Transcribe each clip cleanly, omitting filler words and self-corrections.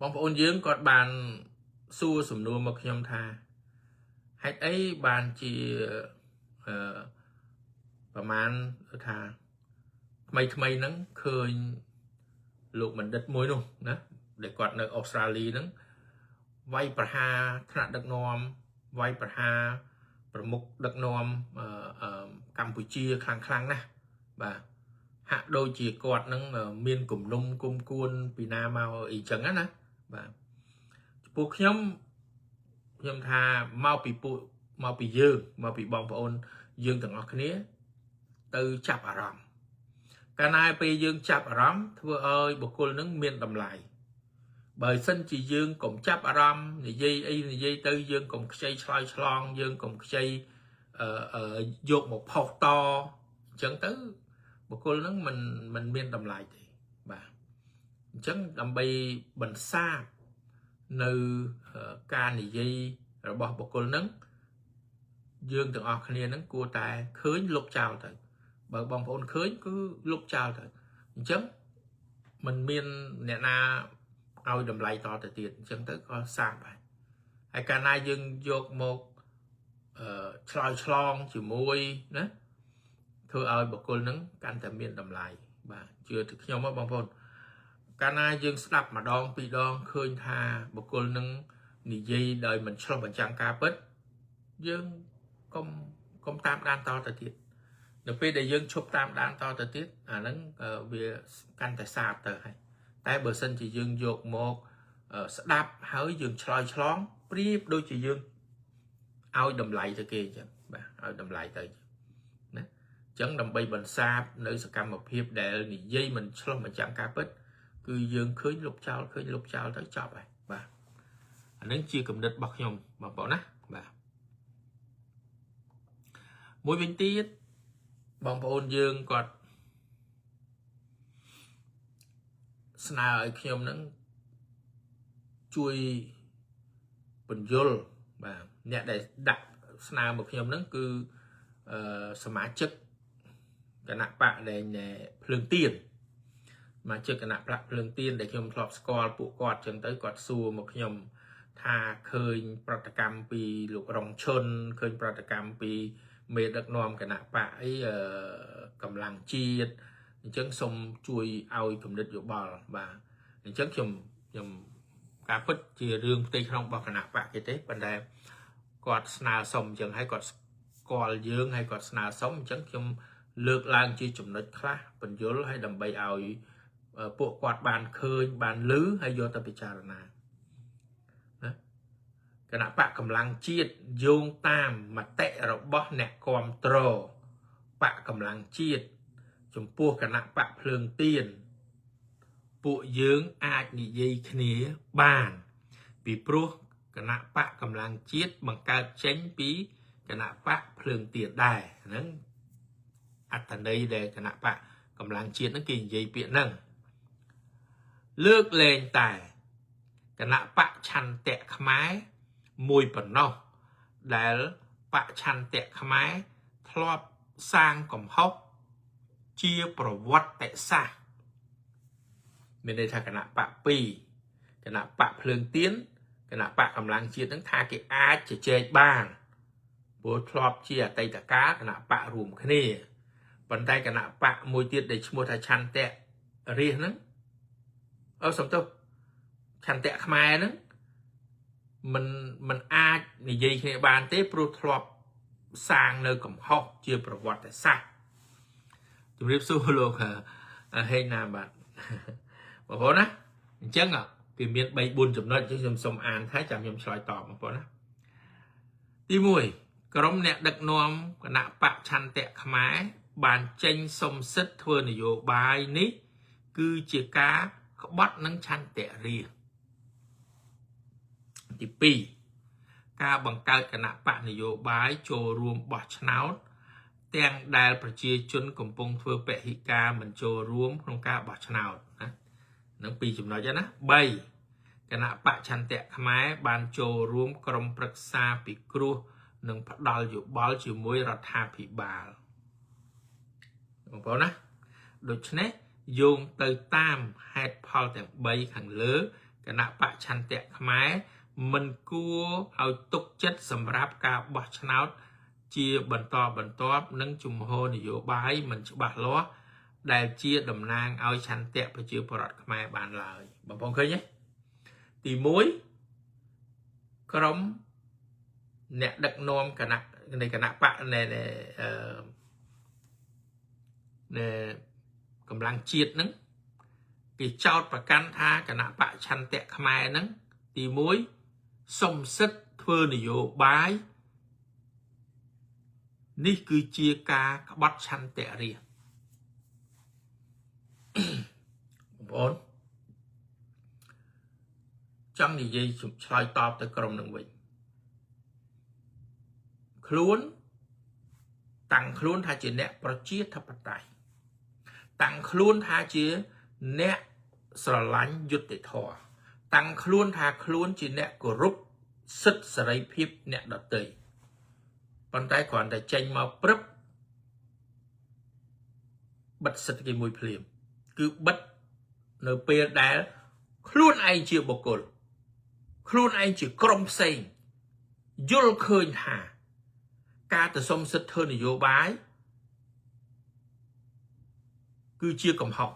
បងប្អូនយើងគាត់បានសួរសំណួរមកខ្ញុំថាហេតុអីបានជាប្រហែលថាថ្មីហ្នឹងឃើញលោកបណ្ឌិតមួយនោះណាដែលគាត់នៅអូស្ត្រាលីហ្នឹងវាយប្រហារថ្នាក់ដឹកនាំវាយប្រហារប្រមុខដឹកនាំកម្ពុជាខ្លាំងណាស់បាទហាក់ដូចជាគាត់នឹងមានគំនុំគុំគួនពីណាមកអីចឹងណាបាទចំពោះខ្ញុំថាមកពីយើងមកពីបងប្អូនយើងទាំងអស់គ្នាទៅចាប់អារម្មណ៍កាលណាពេលយើងចាប់អារម្មណ៍ធ្វើឲ្យបុគ្គលនឹងមានតម្លៃបើសិនជាយើងកុំចាប់អារម្មណ៍និយាយទៅយើងកុំខ្ចីឆ្លើយឆ្លងយើងកុំខ្ចីយកមកផុសតអញ្ចឹងទៅបុគ្គលនឹងមិនមានតម្លៃទេបាទអញ្ចឹងដើម្បីបន្សាបនៅការនិយាយរបស់បុគ្គលនឹងយើងទាំងអស់គ្នានឹងគួរតែឃើញលុបចោលទៅបើបងប្អូនឃើញគឺលុបចោលទៅអញ្ចឹងมันមានអ្នកណាឲ្យតម្លៃតទៅទៀតអញ្ចឹងទៅក៏សាបហើយកាលណាយើងយកមកឆ្លើយឆ្លងជាមួយណាធ្វើឲ្យបុគ្គលនឹងកាន់តែមានតម្លៃបាទជឿទៅខ្ញុំមកបងប្អូនកាលណាយើងស្ដាប់ម្ដងពីរដងឃើញថាបុគ្គលនឹងនិយាយដោយមិនឆ្លុះបញ្ចាំងការពិតយើងកុំតាមដានតទៅទៀតនៅពេលដែលយើងឈប់តាមដានតទៅទៀតអាហ្នឹងវាកាន់តែសាបទៅហើយតែបើសិនជាយើងយកមកស្ដាប់ហើយយើងឆ្លើយឆ្លងប្រៀបដូចជាយើងឲ្យតម្លៃទៅគេអញ្ចឹងបាទឲ្យតម្លៃទៅណាអញ្ចឹងដើម្បីបន្សាបនៅសកម្មភាពដែលនិយាយមិនឆ្លុះបញ្ចាំងការពិតគឺយើងឃើញលុបចោលទៅចប់ហើយបាទអានឹងជាគំនិតរបស់ខ្ញុំបងប្អូនណាបាទមួយវិញទៀតបងប្អូនយើងគាត់ស្នើឲ្យខ្ញុំនឹងជួយបញ្យលបាទអ្នកដែលដាក់ស្នើមកខ្ញុំនឹងគឺសមាជិកគណៈបកដែលភ្លើងទៀនសមាជិកគណៈបកភ្លើងទៀនដែលខ្ញុំធ្លាប់ស្គាល់ពួកគាត់ចឹងទៅគាត់សួរមកខ្ញុំថាឃើញប្រតិកម្មពីលោករងឈុនឃើញប្រតិកម្មពីមេដឹកនាំគណៈបកអីកម្លាំងជាតិអញ្ចឹងសូមជួយឲ្យគំនិតយោបល់បាទអញ្ចឹងខ្ញុំការពិតជារឿងផ្ទៃក្នុងរបស់គណៈបកគេទេប៉ុន្តែគាត់ស្នើសុំអញ្ចឹងហើយគាត់ស្គាល់យើងហើយគាត់ស្នើសុំអញ្ចឹងខ្ញុំលើកឡើងជាចំណុចខ្លះបញ្យលហើយដើម្បីឲ្យពួកគាត់បានឃើញបានឮហើយយកទៅពិចារណាណាគណៈបកកម្លាំងជាតិយោងតាមមតិរបស់អ្នកគាំទ្របកកម្លាំងជាតិចំពោះគណៈបកភ្លើងទៀនពួកយើងអាចនិយាយគ្នាបានពីព្រោះគណៈបកកម្លាំងជាតិបង្កើតចេញពីគណៈបកភ្លើងទៀនដែរហ្នឹងអត្ថន័យដែលគណៈបកកម្លាំងជាតិហ្នឹងគេនិយាយពាក្យហ្នឹងលើកលែងតែគណៈបកឆន្ទៈខ្មែរមួយប៉ុណ្ណោះដែលបកឆន្ទៈខ្មែរធ្លាប់សាងកំហុសជាប្រវត្តិសាស្ត្រមានន័យថាគណៈបក2គណៈបកភ្លើងទៀនគណៈបកកម្លាំងជាតិនឹងថាគេអាចជជែកបានព្រោះធ្លាប់ជាអតីតកាលគណៈបករួមគ្នាប៉ុន្តែគណៈបកមួយទៀតដែលឈ្មោះថាឆន្ទៈរាសហ្នឹងសំទោសឆន្ទៈខ្មែរហ្នឹងមិនអាចនិយាយគ្នាបានទេព្រោះធ្លាប់សាងនៅកំហុសជាប្រវត្តិសាស្ត្រជំរាបសួរលោកហេងណាបាទបងប្អូនណាអញ្ចឹងគេមាន 3-4 ចំណុចខ្ញុំសូមអានថាចាំខ្ញុំឆ្លើយតបបងប្អូនណាទី1ក្រុមអ្នកដឹកនាំគណៈបកឆន្ទៈខ្មែរបានចេញសុំសិទ្ធិធ្វើនយោបាយនេះគឺជាការក្បត់នឹងឆន្ទៈរាស្ត្រទី2ការបង្កើតគណៈបកនយោបាយចូលរួមបោះឆ្នោតទាំងដែលប្រជាជនកំពុងធ្វើពហិការមិនចូលរួមក្នុងការបោះឆ្នោតណានឹង2ចំណុចណា3គណៈបកឆន្ទៈខ្មែរបានចូលរួមក្រុមប្រឹក្សាពិគ្រោះនិងផ្ដល់យោបល់ជាមួយរដ្ឋាភិបាលបងប្អូនណាដូច្នេះយោងទៅតាមហេតុផលទាំង3ខាងលើគ គណៈបច្ឆន្ទៈខ្មែរមិនគួរឲ្យទុកចិត្តសម្រាប់ការបោះឆ្នោតជាបន្តបន្ទាប់នឹងជំហរនយោបាយមិនច្បាស់លាស់ដែលជាតំណាងឲ្យឆន្ទៈប្រជាពលរដ្ឋខ្មែរបានឡើយបងប្អូនឃើញទេទី1ក្រុមអ្នកដឹកនាំគណៈនៃគណៈបកនៃកម្លាំងជាតិហ្នឹងគេចោទប្រកាន់ថាគណៈបកឆន្ទៈខ្មែរហ្នឹងទី1សុំសិទ្ធិធ្វើនយោបាយនេះគឺជាការក្បត់ឆន្ទៈរាស្ត្របងប្អូនចង់និយាយឆ្លើយតបទៅក្រុមនឹងវិញខ្លួនតាំងខ្លួនថាជាអ្នកប្រជាធិបតេយ្យតាំងខ្លួនថាជាអ្នកស្រឡាញ់យុត្តិធម៌តាំងខ្លួនថាខ្លួនជាអ្នកគោរពសិទ្ធិសេរីភាពអ្នកដទៃប៉ុន្តែគ្រាន់តែចេញមកព្រឹបបិទសិទ្ធិគេមួយភ្លាមគឺបិទនៅពេលដែលខ្លួនឯងជាបុគ្គលខ្លួនឯងជាក្រុមផ្សេងយល់ឃើញថាការទៅសុំសិទ្ធិធ្វើនយោបាយគឺជាកំហុស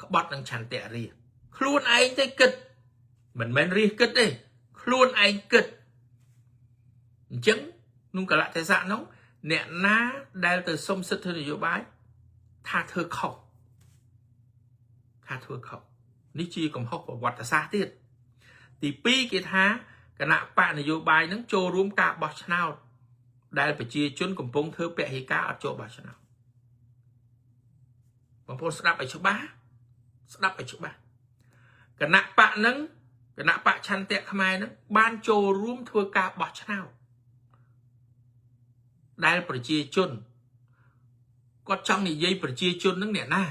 ក្បត់នឹងឆន្ទៈរាស្ត្រខ្លួនឯងទៅគិតមិនមែនរាស្ត្រគិតទេខ្លួនឯងគិតអញ្ចឹងក្នុងកលៈទេសៈនោះអ្នកណាដែលទៅសុំសិទ្ធិធ្វើនយោបាយថាធ្វើខុសនេះជាកំហុសប្រវត្តិសាស្ត្រទៀតទី2គេថាគណៈបកនយោបាយនឹងចូលរួមការបោះឆ្នោតដែលប្រជាជនកំពុងធ្វើពហិការអត់ចូលបោះឆ្នោតបងប្អូនស្ដាប់ឲ្យច្បាស់គណៈបកនឹងគណៈបកឆន្ទៈខ្មែរនឹងបានចូលរួមធ្វើការបោះឆ្នោតដែលប្រជាជនគាត់ចង់និយាយប្រជាជននឹងអ្នកណា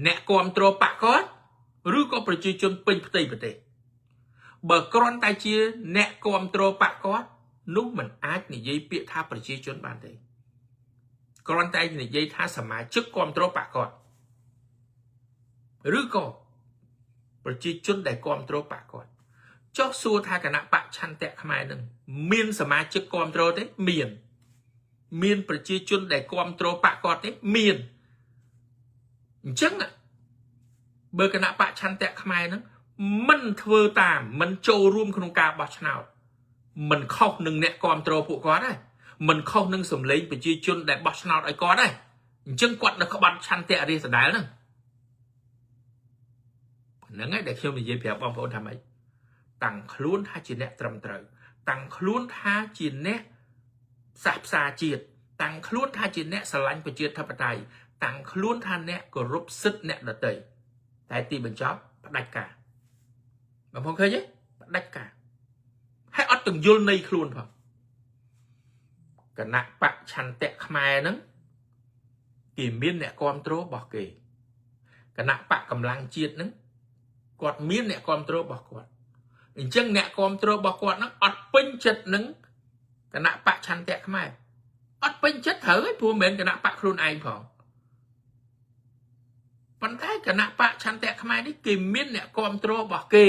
អ្នកគ្រប់គ្រងបកគាត់ឬក៏ប្រជាជនពេញផ្ទៃប្រទេសបើគ្រាន់តែជាអ្នកគ្រប់គ្រងបកគាត់នោះមិនអាចនិយាយពាក្យថាប្រជាជនបានទេគ្រាន់តែនិយាយថាសមាជិកគ្រប់គ្រងបកគាត់ឬក៏ប្រជាជនដែលគ្រប់គ្រងបកគាត់ចុះសួរថាគណៈបកឆន្ទៈខ្មែរនឹងមានសមាជិកគ្រប់គ្រងទេមានប្រជាជនដែលគ្រប់គ្រងបកគាត់ទេមានអញ្ចឹងបើគណៈបកឆន្ទៈខ្មែរនឹងមិនធ្វើតាមមិនចូលរួមក្នុងការបោះឆ្នោតមិនខុសនឹងអ្នកគ្រប់គ្រងពួកគាត់ទេមិនខុសនឹងសម្លេងប្រជាជនដែលបោះឆ្នោតឲ្យគាត់ទេអញ្ចឹងគាត់នៅក្បត់ឆន្ទៈរាស្ត្រដដែលហ្នឹងហើយដែលខ្ញុំនិយាយប្រាប់បងប្អូនថាម៉េចតាំងខ្លួនថាជាអ្នកត្រឹមត្រូវតាំងខ្លួនថាជាអ្នកផ្សះផ្សាជាតិតាំងខ្លួនថាជាអ្នកស្រឡាញ់ប្រជាធិបតេយ្យតាំងខ្លួនថាអ្នកគោរពសិទ្ធិអ្នកដទៃតែទីបញ្ចប់ផ្ដាច់ការបងប្អូនឃើញទេផ្ដាច់ការហើយអត់ទាំងយល់នៃខ្លួនផងគណៈបកឆន្ទៈខ្មែរហ្នឹងគេមានអ្នកគ្រប់គ្រងរបស់គេគណៈបកកម្លាំងជាតិហ្នឹងគាត់មានអ្នកគ្រប់គ្រងរបស់គាត់អញ្ចឹងអ្នកគ្រប់គ្រងរបស់គាត់ហ្នឹងអត់ពេញចិត្តនឹងគណៈបកឆន្ទៈខ្មែរអត់ពេញចិត្តត្រូវហើយព្រោះមិនមែនគណៈបកខ្លួនឯងផងប៉ុន្តែគណៈបកឆន្ទៈខ្មែរនេះគេមានអ្នកគ្រប់គ្រងរបស់គេ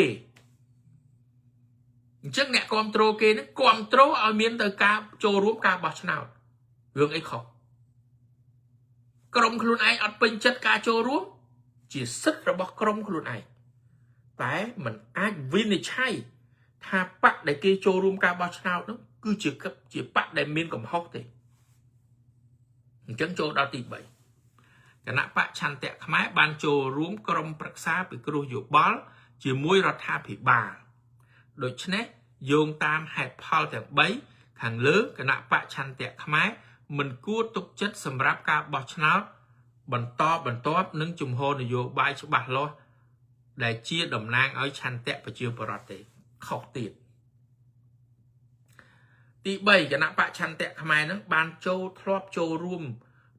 អញ្ចឹងអ្នកគ្រប់គ្រងគេនឹងគ្រប់គ្រងឲ្យមានទៅការចូលរួមការបោះឆ្នោតរឿងអីខុសក្រុមខ្លួនឯងអត់ពេញចិត្តការចូលរួមជាសិទ្ធិរបស់ក្រុមខ្លួនឯងតែมันអាចវិនិច្ឆ័យថាបកដែលគេចូលរួមការបោះឆ្នោតនោះគឺជាបកដែលមានកំហុសទេអញ្ចឹងចូលដល់ទី3គណៈបកឆន្ទៈខ្មែរបានចូលរួមក្រុមប្រឹក្សាពិគ្រោះយោបល់ជាមួយរដ្ឋាភិបាលដូច្នេះយោងតាមហេតុផលទាំង3ខាងលើគណៈបកឆន្ទៈខ្មែរមិនគួរទុកចិត្តសម្រាប់ការបោះឆ្នោតបន្តបន្ទាប់នឹងជំហរនយោបាយច្បាស់លាស់ដែលជាតំណាងឲ្យឆន្ទៈប្រជាពលរដ្ឋទេខុសទៀតទី3គណៈបកឆន្ទៈខ្មែរនឹងបានធ្លាប់ចូលរួម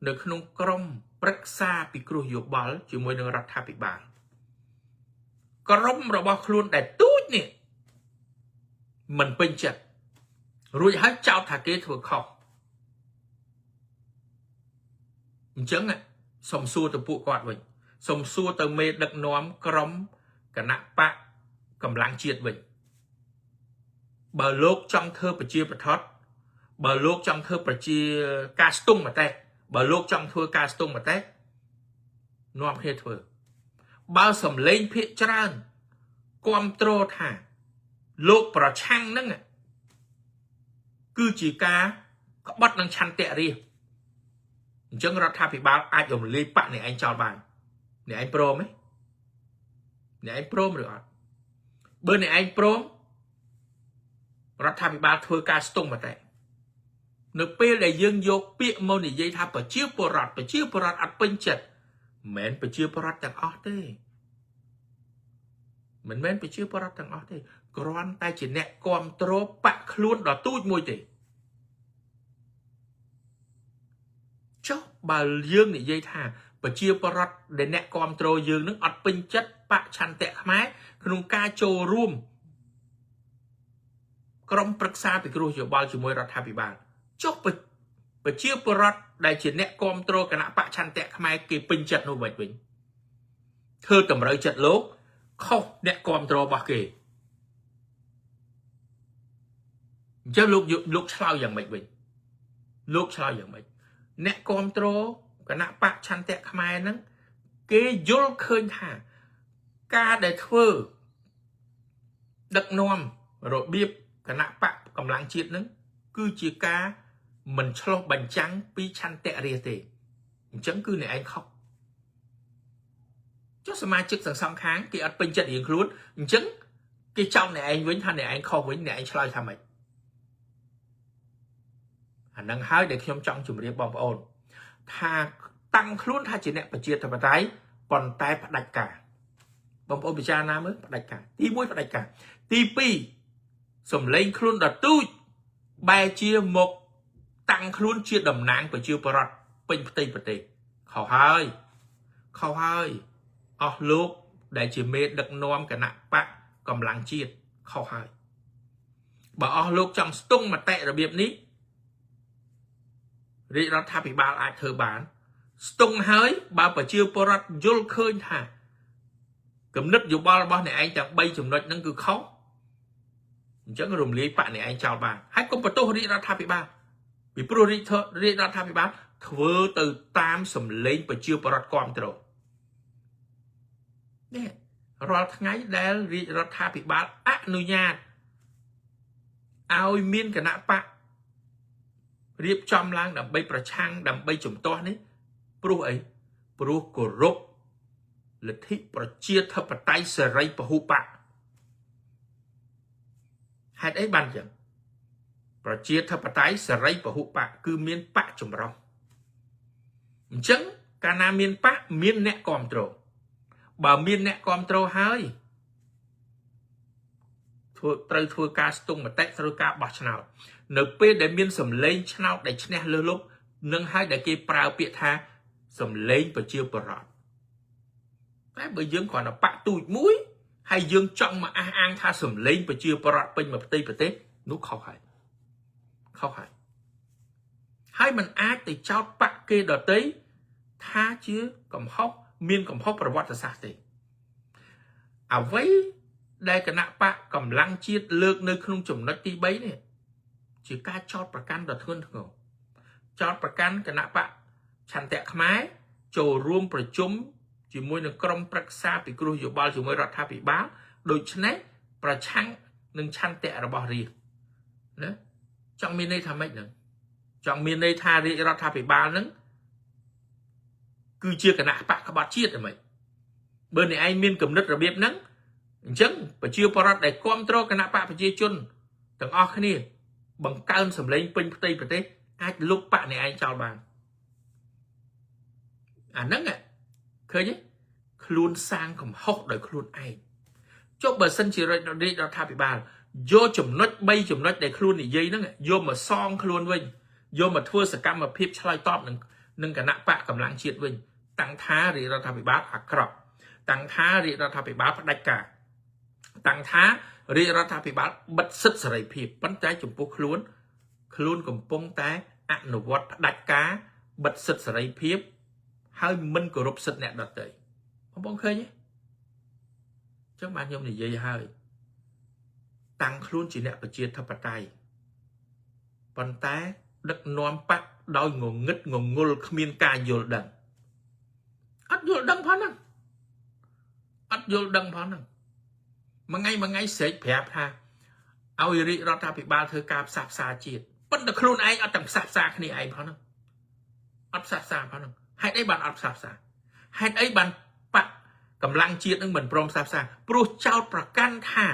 នៅក្នុងក្រុមប្រឹក្សាពិគ្រោះយោបល់ជាមួយនឹងរដ្ឋាភិបាលក្រុមរបស់ខ្លួនដែលទូចនេះមិនពេញចិត្តរួចហើយចោទថាគេធ្វើខុសអញ្ចឹងសុំសួរទៅពួកគាត់វិញ sông xua từ mê đực nóm crom cả nạ bạ cầm lăng chiết mình bờ lốp trong thơ bà chia bà thoát bờ lốp trong thơ bà chia ca stung mà tê bờ lốp trong thơ ca stung mà tê nóm hết thơ bao sầm lên phía tràn quam trô thả lốp bà chăng nâng cứ chỉ ca có bắt năng chăn tệ riêng chẳng ra thà bị báo ai dùng lý bạn này anh cho bạn này anh pro mấy này anh pro được bên này anh pro ra thà bị báo thôi ca stung mà tại nước pe để dương vô bịa môn này dây thà bởi chiếc bò rọt ăn pin chật mến bởi chiếc bò rọt chẳng ớt thế mình mến bởi chiếc bò rọt chẳng ớt thế còn tay chỉ nẹ con trô bạc luôn đó tui mùi thế chó bà dương này dây thà và chia bọt để nẹ control dương nước ọt pin chất bạ chăn tẹ khmái không ca trô room trongประสาท kêu cho bao nhiêu môiរដ្ឋាភិបាលchó và chia bọt đại chỉ nẹ control cả nạ bạ chăn tẹ khmái kì pin chất nô bạch bình thưa tầm rơi chất lốt không nẹ control bạc kì chứ lúc sao dạng mạch bình lúc sao dạng mạch nè control cả nạ bạc chăn tẹ khmai nắng kế dối khơi thả ca để thơ đực nòm rồi biếp cả nạ bạc cầm lăng chiết nắng cứ chỉ ca mình cho bánh trắng pi chăn tẹ rìa tề chẳng cứ này anh khóc cho sao mai chức rằng song kháng cái ớt bình chất hiện luôn chẳng cái trong này anh với thân này anh không với này anh cho làm mày năng hái để khiêm trọng chùm riêng bóng ổn thà tăng luôn thà chỉ nẹ bà chia thà bà còn tay phát đạch cả bóng ổn bị cha na mới phát đạch cả tí mũi phát đạch cả tí pi sầm lên luôn đợt tôi bài chia một tăng luôn chia đầm nang và chia bọt bình bà tì khẩu hơi lúc để chỉ mê đực nôm cả nạ bạc cầm lăng chiết khẩu hơi bà lúc trong stung mà tệ rồi biếp níรีรัฐาภิบาลอาจเธอบานสตงเฮ้ยบาปเชื่อปรัดยุลเคยท่ากำนึกอยู่บ้านบ้านในไอ้จากใบจุ่มรถนั่นคือเขาจังรวมเลี้ยปะในไอ้ชาวบ้านให้กุมประตูรีรัฐาภิบาลวิปรุรีรัฐาภิบาลเธอตื่นตามสมเลงไปเชื่อปรัดความตรงเนี่ยรอทั้งไงได้รีรัฐาภิบาลอนุญาตเอาเมียนกันนะปะเรียบจอมล้างดับใบประชังดับใบจุ่มตัวนี้ปลุกไอ้ปลุกกรบลัทธิประเชียทปไตยเสรีปหุปะให้ได้บันจังประเชียทปไตยเสรีปหุปะคือเมียนปะจุ่มเราจังการนาเมียนปะเมียนแนกอมโตรบ่เมียนแนกอมโตรหายทัวการสตุงมาเตะทัวการบอชนาเนื้อเป็ดได้เมียนสมเลงชนาได้ชนะเลือลุกนึ่งให้ได้เก็บปลาเปียทาสมเลงไปเชียวปลอดแต่เบย์ยังก่อนเอาปะตุยมุ้ยให้ยังจ้องมาอ้างท่าสมเลงไปเชียวปลอดเป็นแบบตีไปเตะนุ๊กเข้าหายให้มันอาจติดเจ้าปะเกดอตีท่าเชื่อกำฮอกเมียนกำฮอกประวัติศาสตร์ตีเอาไว้ได้กันนะปะกำลังเชียดเลือกในขนมจุ่มนัดตีใบเนี่ยchỉ ca choประกันดอทเงินเหรอจอดประกันกันนะปะฉันแตะขมายโจรวมประชุมจีมวยหนึ่งกรมปรึกษาปีกรุยบาลจีมวยรัฐาภิบาลโดยชนะประชังหนึ่งชันแตะระบรีนะจังมีในทำไมหนึ่งจังมีในทาริรัฐาภิบาลนั้นคือเชื่อกันนะปะขบเชียดทำไมเบอร์ในไอมีนกำนึกระเบียบนั้นจังไปเชื่อปรัดได้ความโตกันนะปะไปเชื่อจุนต่างออกแค่นี้บังการสำเร็จเป็นปฏิปฏิอาจลุกปะในไอ้ชาวบ้านนั่นไงเคยยังครูนสร้างของฮอกโดยครูนไอจบเบอร์สันจิรัตน์เราทำไปบ้านโยจุ่มนัดใบจุ่มนัดในครูนอีกยี่นั่นไงโยมาซองครูนวิ่งโยมาทั่วสกัมมาพิบชลายตอบหนึ่งกันนะปะกำลังเฉียดวิ่งตั้งท้าหรือเราทำไปบ้านอักขระตั้งท้าหรือเราทำไปบ้านพัดกาตั้งท้าหรือรัฐาภิบาลบัดซึกสลายพิบปั้นใจจุ่มพวกครูนกับปงแต่อนุวัตดัดกาบัดซึกสลายพิบให้มันกรบซึกเนี่ยดัดเลย បងឃើញទេចឹងបានខ្ញុំនិយាយហើយតាំងខ្លួនជាអ្នកប្រជាធិបតេយ្យប៉ុន្តែដឹកនាំបកដោយងងឹតងងុលគ្មានការយល់ដឹងអត់យល់ដឹងផងហ្នឹងអត់យល់ដឹងផងហ្នឹងមួយថ្ងៃស្រែកប្រាប់ថាឲ្យរាជរដ្ឋាភិបាលធ្វើការផ្សះផ្សាជាតិប៉ុន្តែខ្លួនឯងអត់ទាំងផ្សះផ្សាគ្នាឯងផងហ្នឹងអត់ផ្សះផ្សាផងហ្នឹងហេតុអីបានអត់ផ្សះផ្សាហេតុអីបានបកកម្លាំងជាតិនឹងមិនព្រមផ្សះផ្សាព្រោះចោតប្រកាន់ថា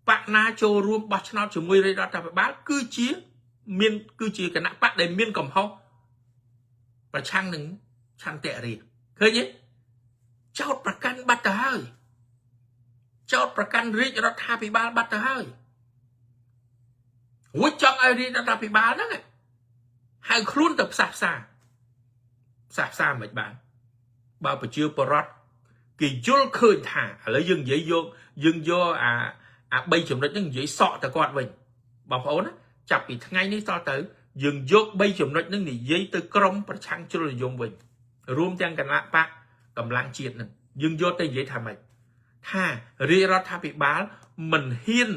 បកណាចូលរួមបោះឆ្នោតជាមួយរាជរដ្ឋាភិបាលគឺជាគណៈបកដែលមានកំហុសប្រឆាំងនឹងឆន្ទៈរាជឃើញទេចោតប្រកាន់បាត់ទៅហើយចោតប្រកាន់រាជរដ្ឋាភិបាលបាត់ទៅហើយរួចចង់ឲ្យរាជរដ្ឋាភិបាលហ្នឹងហៅខ្លួនទៅផ្សះផ្សាមិនបានបើប្រជាពលរដ្ឋគេយល់ឃើញថាឥឡូវយើងនិយាយយកអា3ចំណុចហ្នឹងនិយាយសក់ទៅគាត់វិញបងប្អូនណាចាប់ពីថ្ងៃនេះតទៅយើងយក3ចំណុចហ្នឹងនិយាយទៅក្រមប្រឆាំងជ្រុលនិយមវិញរួមទាំងគណៈបកកម្លាំងជាតិហ្នឹងយើងយកទៅនិយាយថាម៉េចថារាជរដ្ឋាភិបាលមិនហ៊ាន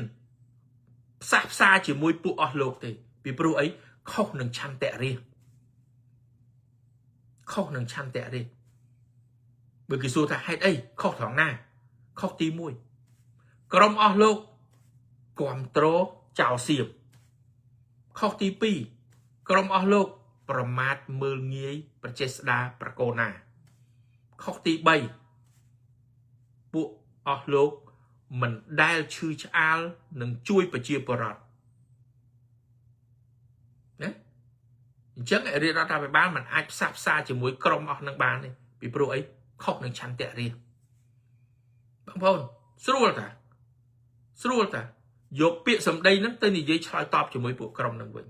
ផ្សះផ្សាជាមួយពួកអស់លោកទេពីព្រោះអីខុសនឹងឆន្ទៈរាជខុសនឹងឆន្ទៈរាជបើគេសួរថាហេតុអីខុសត្រង់ណាខុសទី1ក្រុមអស់លោកគ្រប់គ្រងចោលសៀមខុសទី2ក្រុមអស់លោកប្រមាថមើលងាយប្រជេស្តាប្រកូណាខុសទី3ពួកអស់លោកមិនដែលឈឺឆ្អាលនឹងជួយប្រជាពលរដ្ឋណាអញ្ចឹងរាជរដ្ឋាភិបាលមិនអាចផ្សះផ្សាជាមួយក្រុមអស់នឹងបានទេពីព្រោះអីខុសនឹងឆន្ទៈរាជបងប្អូនស្រួលតាយកពាក្យសម្ដីហ្នឹងទៅនិយាយឆ្លើយតបជាមួយពួកក្រុមហ្នឹងវិញអ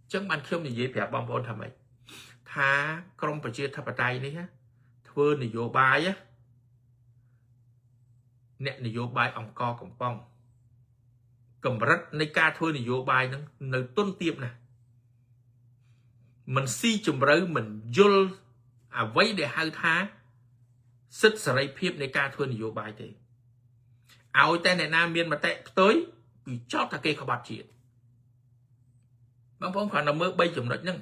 ញ្ចឹងបានខ្ញុំនិយាយប្រាប់បងប្អូនថាម៉េចថាក្រមប្រជាធិបតេយ្យនេះធ្វើនយោបាយអ្នកនយោបាយអង្គកំប៉ុងកម្រិតនៃការធ្វើនយោបាយហ្នឹងនៅទុនទាបណាស់មិនស៊ីជម្រៅមិនយល់អ្វីដែលហៅថាសិទ្ធិសេរីភាពនៃការធ្វើនយោបាយទេឲ្យតែអ្នកណាមានមតិផ្ទុយគឺចោទថាគេក្បត់ជាតិបងប្អូនគ្រាន់តែមើល3ចំណុចហ្នឹង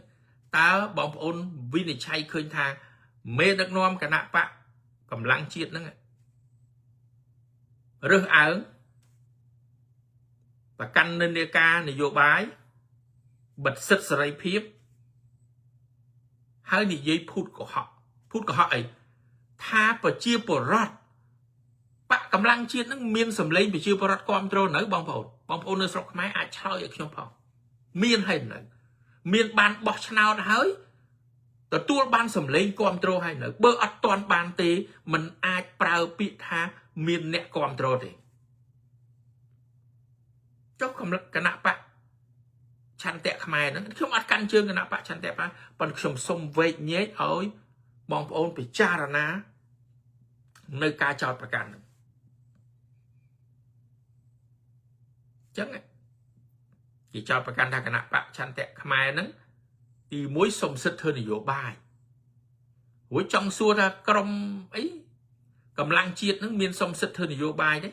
តើបងប្អូនវិនិច្ឆ័យឃើញថាមេដឹកនាំគណៈបកកម្លាំងជាតិហ្នឹងរើសអើងប្រកាន់និន្នាការនយោបាយបិទសិទ្ធិសេរីភាពហើយនិយាយភូតកុហកអីថាប្រជាពលរដ្ឋបកកម្លាំងជាតិនឹងមានសម្លេងប្រជាពលរដ្ឋគ្រប់គ្រងនៅបងប្អូននៅស្រុកខ្មែរអាចឆ្លើយឲ្យខ្ញុំផងមានហើយនៅមានបានបោះឆ្នោតហើយទទួលបានសម្លេងគ្រប់គ្រងហើយនៅបើអត់ទាន់បានទេมันអាចប្រើពាក្យថាមានអ្នកគ្រប់គ្រងទេចុះគណៈបកឆន្ទៈខ្មែរហ្នឹងខ្ញុំអត់កាន់ជើងគណៈបកឆន្ទៈបានប៉ុន្តែខ្ញុំសុំវែកញែកឲ្យបងប្អូនពិចារណានៅការចោទប្រកាន់ហ្នឹងចឹងគេចោទប្រកាន់ថាគណៈបកឆន្ទៈខ្មែរហ្នឹងទី1សុំសិទ្ធិធ្វើនយោបាយរួចចង់សួរថាក្រុមអីកម្លាំងជាតិហ្នឹងមានសុំសិទ្ធិធ្វើនយោបាយទេ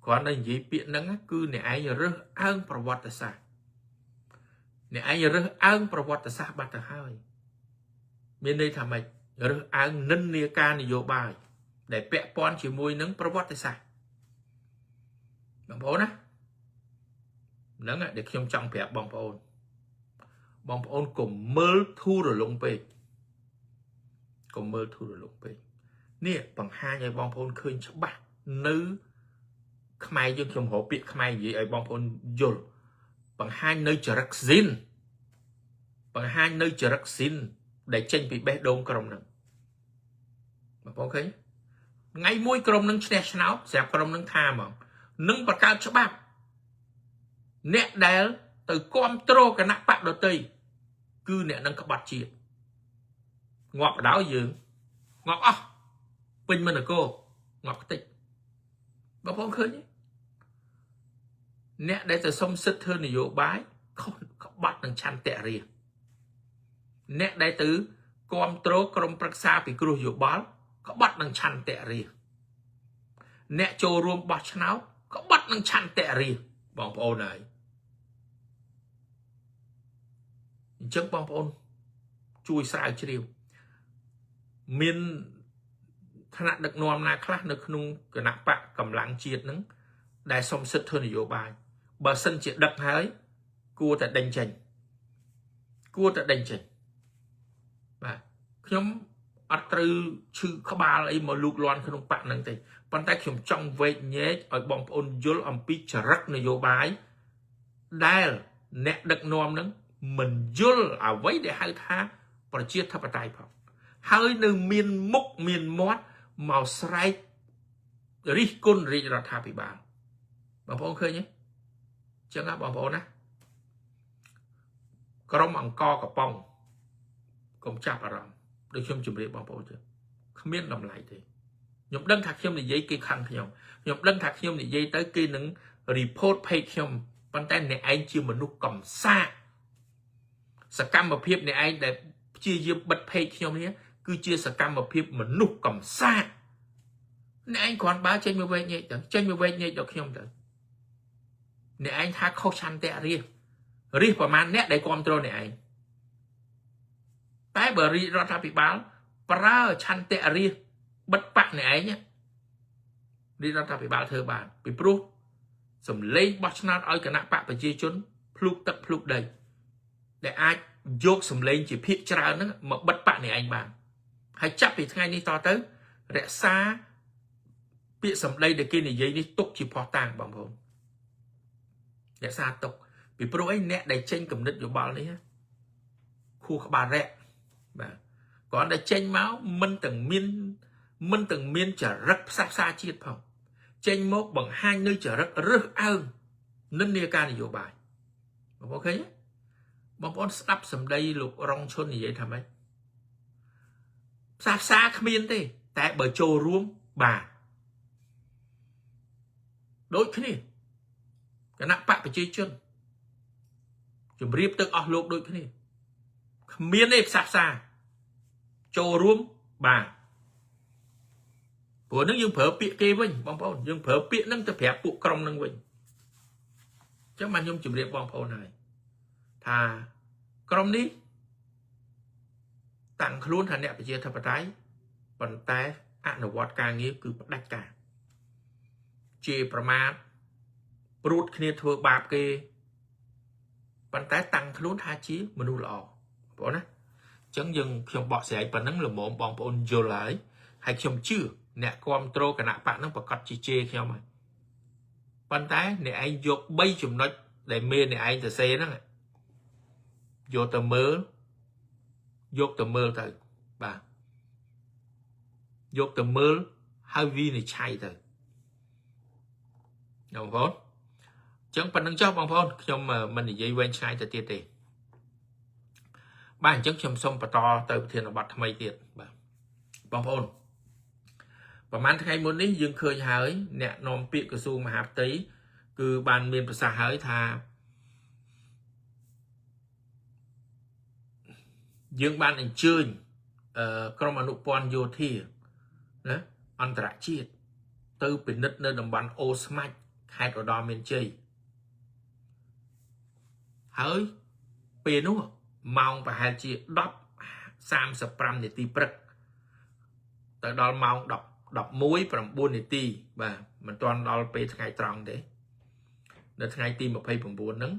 គ្រាន់តែនិយាយពាក្យហ្នឹងគឺអ្នកឯងរើសអើងប្រវត្តិសាស្ត្រអ្នកឯងរើសអើងប្រវត្តិសាស្ត្របាត់ទៅហើយមានន័យថាម៉េចរើសអើងនិន្នាការនយោបាយដែលពាក់ព័ន្ធជាមួយនឹងប្រវត្តិសាស្ត្របងប្អូនណាហ្នឹងដែលខ្ញុំចង់ប្រាប់បងប្អូនកុំមើលធូររលុងពេកនេះបង្ហាញឲ្យបងប្អូនឃើញច្បាស់នៅខ្មែរយើងខ្ញុំរកពាក្យខ្មែរនិយាយឲ្យបងប្អូនយល់បង្ហាញនៅចរិតស៊ីនដែលចេញពីបេះដូងក្រុមហ្នឹងបងប្អូនឃើញថ្ងៃមួយក្រុមនឹងឈ្នះឆ្នោតស្រាប់ក្រុមនឹងថាហ្មងនឹងបង្កើតច្បាប់អ្នកដែលទៅគ្រប់គ្រងគណៈបកដទៃគឺអ្នកនឹងក្បត់ជាតិងាប់បដៅយើងងាប់អស់ពេញមន្តគរងាប់ខ្ទេចបងប្អូនឃើញទេអ្នកដែលទៅសុំសិទ្ធិធ្វើនយោបាយខុសក្បត់នឹងឆន្ទៈរាជ អ្នកដែលទៅគ្រប់គ្រងក្រុមប្រឹក្សាពិគ្រោះយោបល់ក៏បាត់នឹងឆន្ទៈរាអ្នកចូលរួមបោះឆ្នោតក៏បាត់នឹងឆន្ទៈរាបងប្អូនហើយអញ្ចឹងបងប្អូនជួយស្រាវជ្រាវមានឋានៈដឹកនាំណាខ្លះនៅក្នុងគណៈបកកម្លាំងជាតិនឹងដែលសុំសិទ្ធិធ្វើនយោបាយបើសិនជាដឹកហើយគួរតែដេញចេញបាទខ្ញុំអត់ត្រូវឈឺក្បាលអីមកលូកលាន់ក្នុងបកហ្នឹងទេប៉ុន្តែខ្ញុំចង់វែកញែកឲ្យបងប្អូនយល់អំពីចរិតនយោបាយដែលអ្នកដឹកនាំហ្នឹងមិនយល់អ្វីដែលហៅថាប្រជាធិបតេយ្យផងហើយនៅមានមុខមានមាត់មកស្រែករិះគន់រាជរដ្ឋាភិបាលបងប្អូនឃើញទេចឹងណាបងប្អូនណាក្រុមអង្គរកំប៉ុងកុំចាប់អារម្មណ៍ដូចខ្ញុំជម្រាបបងប្អូនចឹងគ្មានតម្លៃទេខ្ញុំដឹងថាខ្ញុំនិយាយគេខឹងខ្ញុំដឹងថាខ្ញុំនិយាយទៅគេនឹង report page ខ្ញុំប៉ុន្តែអ្នកឯងជាមនុស្សកំសាកសកម្មភាពអ្នកឯងដែលព្យាយាមបិទ page ខ្ញុំនេះគឺជាសកម្មភាពមនុស្សកំសាកអ្នកឯងគ្រាន់បើចេញមកវែកញែកទៅដល់ខ្ញុំទៅអ្នកឯងថាខុសឆន្ទៈរាជប្រមាណអ្នកដែលគ្រប់គ្រងអ្នកឯងតែបើរាជរដ្ឋាភិបាលប្រើឆន្ទៈរាជបិទបាក់អ្នកឯងរាជរដ្ឋាភិបាលធ្វើបានពីព្រោះសម្លេងបោះឆ្នោតឲ្យគណៈបកប្រជាជនភ្លុកទឹកភ្លុកដីដែលអាចយកសម្លេងជាភាគច្រើនហ្នឹងមកបិទបាក់អ្នកឯងបានហើយចាប់ពីថ្ងៃនេះតទៅរក្សាពាក្យសម្ដីដែលគេនិយាយនេះទុកជាផុសតាងបងប្អូនរក្សាទុកពីព្រោះអីអ្នកដែលចេញគំនិតយោបល់នេះខួរក្បាលរែកបាទគ្រាន់តែចេញមកមិនទាំងមានចរិតផ្សះផ្សាជាតិផងចេញមកបង្ហាញនៅចរិតរើសអើងនិន្នាការនយោបាយបងប្អូនឃើញទេបងប្អូនស្ដាប់សម្ដីលោករងឈុននិយាយថាម៉េចផ្សះផ្សាគ្មានទេតែបើចូលរួមបាទដូចគ្នាគណៈបកប្រជាជនជម្រាបទៅអស់លោកដូចគ្នាគ្មានទេផ្សះផ្សាចូលរួមបាទព្រោះនឹងយើងប្រើពាក្យគេវិញបងប្អូនយើងប្រើពាក្យហ្នឹងទៅប្រាប់ពួកក្រុមហ្នឹងវិញអញ្ចឹងបានខ្ញុំជម្រាបបងប្អូនហើយថាក្រុមនេះតាំងខ្លួនថាអ្នកប្រជាធិបតេយ្យប៉ុន្តែអនុវត្តការងារគឺផ្ដាច់ការជាប្រមាថព្រួតគ្នាធ្វើបាបគេប៉ុន្តែតាំងខ្លួនថាជាមនុស្សល្អបងប្អូនណាអញ្ចឹងខ្ញុំបកស្រាយប៉ុណ្ណឹងល្មមបងប្អូនយល់ហើយខ្ញុំជឿអ្នកគ្រប់គ្រងគណៈបកហ្នឹងប្រកាសជាជេរខ្ញុំហើយប៉ុន្តែអ្នកឯងយក3ចំណុចដែលមេអ្នកឯងទៅសេហ្នឹងយកទៅមើលទៅបាទយកទៅមើលហើយវិនិច្ឆ័យទៅបងប្អូនអញ្ចឹងប៉ុណ្្នឹងចុះបងប្អូនខ្ញុំមិននិយាយវែងឆ្ងាយទៅទៀតទេបាទអញ្ចឹងខ្ញុំសូមបន្តទៅប្រធានបទថ្មីទៀតបាទបងប្អូនប្រហែលថ្ងៃមុននេះយើងឃើញហើយអ្នកនាំពាក្យក្រសួងមហាផ្ទៃគឺបានមានប្រសាសន៍ហើយថាយើងបានអញ្ជើញក្រុមអនុព័ន្ធយោធាណាអន្តរជាតិទៅពិនិត្យនៅតំបន់អូស្មាច់ខេត្តឧត្តរមានជ័យហើយពេលនោះម៉ោងប្រហែលជា10:35នាទីព្រឹកទៅដល់ម៉ោង11:09នាទីបាទមិនទាន់ដល់ពេលថ្ងៃត្រង់ទេនៅថ្ងៃទី29ហ្នឹង